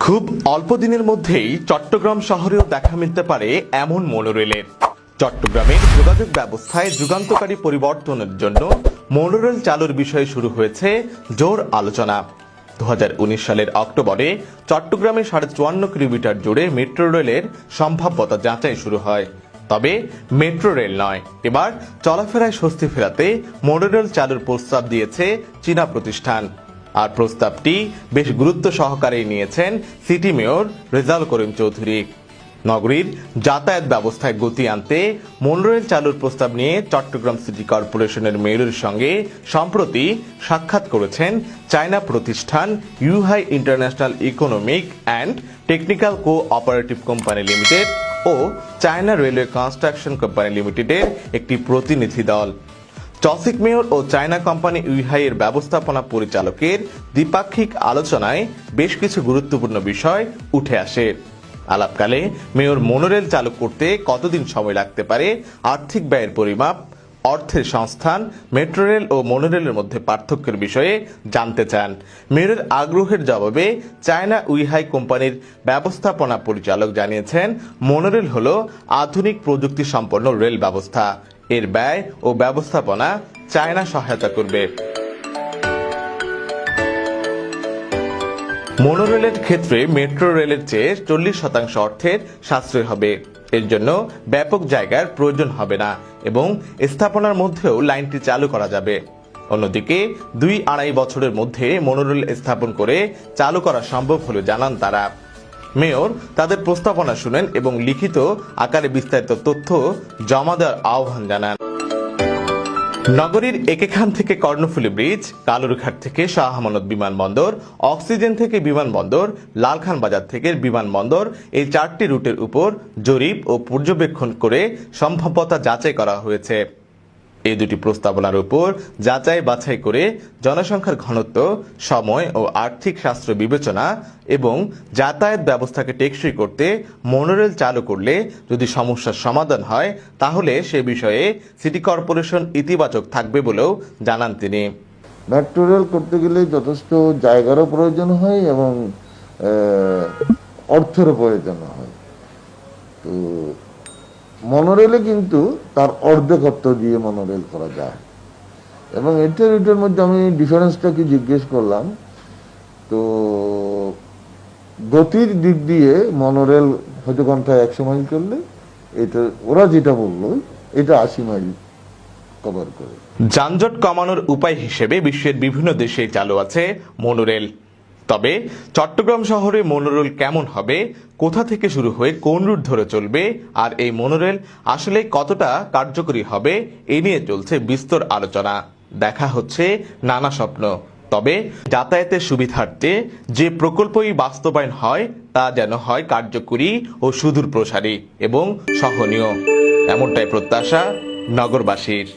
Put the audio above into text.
খুব অল্প দিনের মধ্যেই চট্টগ্রাম শহরেও দেখা মিলতে পারে এমন মোনোরেলের। চট্টগ্রামের যোগাযোগ ব্যবস্থায় যুগান্তকারী পরিবর্তনের জন্য মোনোরেল চালুর বিষয়ে শুরু হয়েছে জোর আলোচনা। 2019 সালের অক্টোবরে চট্টগ্রামে 54.5 কিলোমিটার জুড়ে মেট্রো রেলের সম্ভাব্যতা যাচাই শুরু হয়। তবে মেট্রো রেল নয়, এবার চলাফেরায় স্বস্তি ফেরাতে মোনোরেল চালুর প্রস্তাব দিয়েছে চীনা প্রতিষ্ঠান। আর প্রস্তাবটি বেশ গুরুত্ব সহকারে নিয়েছেন সিটি মেয়র রেজাউল করিম চৌধুরী। নগরীর যাতায়াত ব্যবস্থায় গতি আনতে মোনোরেল চালুর প্রস্তাব নিয়ে চট্টগ্রাম সিটি কর্পোরেশনের মেয়রের সঙ্গে সম্প্রতি সাক্ষাৎ করেছেন চায়না প্রতিষ্ঠান Yuhai international economic and technical cooperative company limited ও চায়না রেলওয়ে কনস্ট্রাকশন কোম্পানি লিমিটেডের একটি প্রতিনিধি দল। চসিক মেয়র ও চায়না কোম্পানি ইউহাই এর ব্যবস্থাপনা পরিচালকের দ্বিপাক্ষিক আলোচনায় বেশ কিছু গুরুত্বপূর্ণ বিষয় উঠে আসে। আলাপকালে মেয়র মোনোরেল চালু করতে কতদিন সময় লাগতে পারে, আর্থিক ব্যয়ের পরিমাপ, অর্থের সংস্থান, মেট্রো রেল ও মোনোরেলের মধ্যে পার্থক্যের বিষয়ে জানতে চান। মেয়রের আগ্রহের জবাবে চায়না উইহাই কোম্পানির ব্যবস্থাপনা পরিচালক জানিয়েছেন, মোনোরেল হল আধুনিক প্রযুক্তি সম্পন্ন রেল ব্যবস্থা। এর ব্যয় ও ব্যবস্থাপনা চায়না সহায়তা করবে। মোনোরেলের ক্ষেত্রে মেট্রো রেলের চেয়ে 40% অর্থের সাশ্রয় হবে। এর জন্য ব্যাপক জায়গার প্রয়োজন হবে না এবং স্থাপনার মধ্যেও লাইনটি চালু করা যাবে। অন্যদিকে 2-2.5 বছরের মধ্যে মোনোরেল স্থাপন করে চালু করা সম্ভব বলে জানান তারা। মেয়র তাদের প্রস্তাবনা শুনেন এবং লিখিত আকারে বিস্তারিত তথ্য জমা দেওয়ার আহ্বান জানান। নগরীর একেখান থেকে কর্ণফুলী ব্রিজ, কালুরঘাট থেকে শাহ আমানত বিমানবন্দর, অক্সিজেন থেকে বিমানবন্দর, লালখান বাজার থেকে বিমানবন্দর, এই 4টি রুটের উপর জরিপ ও পর্যবেক্ষণ করে সম্ভাব্যতা যাচাই করা হয়েছে। এই দুটি প্রস্তাবনার উপর যাচাই বাছাই করে জনসংখ্যার ঘনত্ব, সময় ও আর্থিক সাশ্রয় বিবেচনা এবং যাতায়াত ব্যবস্থাকে টেকসই করতে মোনোরেল চালু করলে যদি সমস্যার সমাধান হয় তাহলে সে বিষয়ে সিটি কর্পোরেশন ইতিবাচক থাকবে বলেও জানান তিনি। মেট্রো রেল করতে গেলে যথেষ্ট জায়গারও প্রয়োজন হয় এবং অর্থেরও প্রয়োজন হয়। তো মনোরেলে কিন্তু তার অর্ধেক অর্থ দিয়ে মনোরেল করা যায় এবং এটার মধ্যে আমি ডিফারেন্সটা কি জিজ্ঞেস করলাম, তো গতির দিক দিয়ে মনোরেল হয়তো ঘন্টায় 100 মাইল চললে এটা ওরা যেটা বললো এটা 80 মাইল কভার করে। যানজট কমানোর উপায় হিসেবে বিশ্বের বিভিন্ন দেশে চালু আছে মোনোরেল। তবে চট্টগ্রাম শহরে মোনোরেল কেমন হবে, কোথা থেকে শুরু হয়ে কোন রুট ধরে চলবে আর এই মোনোরেল আসলে কতটা কার্যকরী হবে, এ নিয়ে চলছে বিস্তর আলোচনা। দেখা হচ্ছে নানা স্বপ্ন। তবে যাতায়াতের সুবিধার্থে যে প্রকল্পই বাস্তবায়ন হয় তা যেন হয় কার্যকরী ও সুদূর প্রসারী এবং সহনীয়, এমনটাই প্রত্যাশা নগরবাসীর।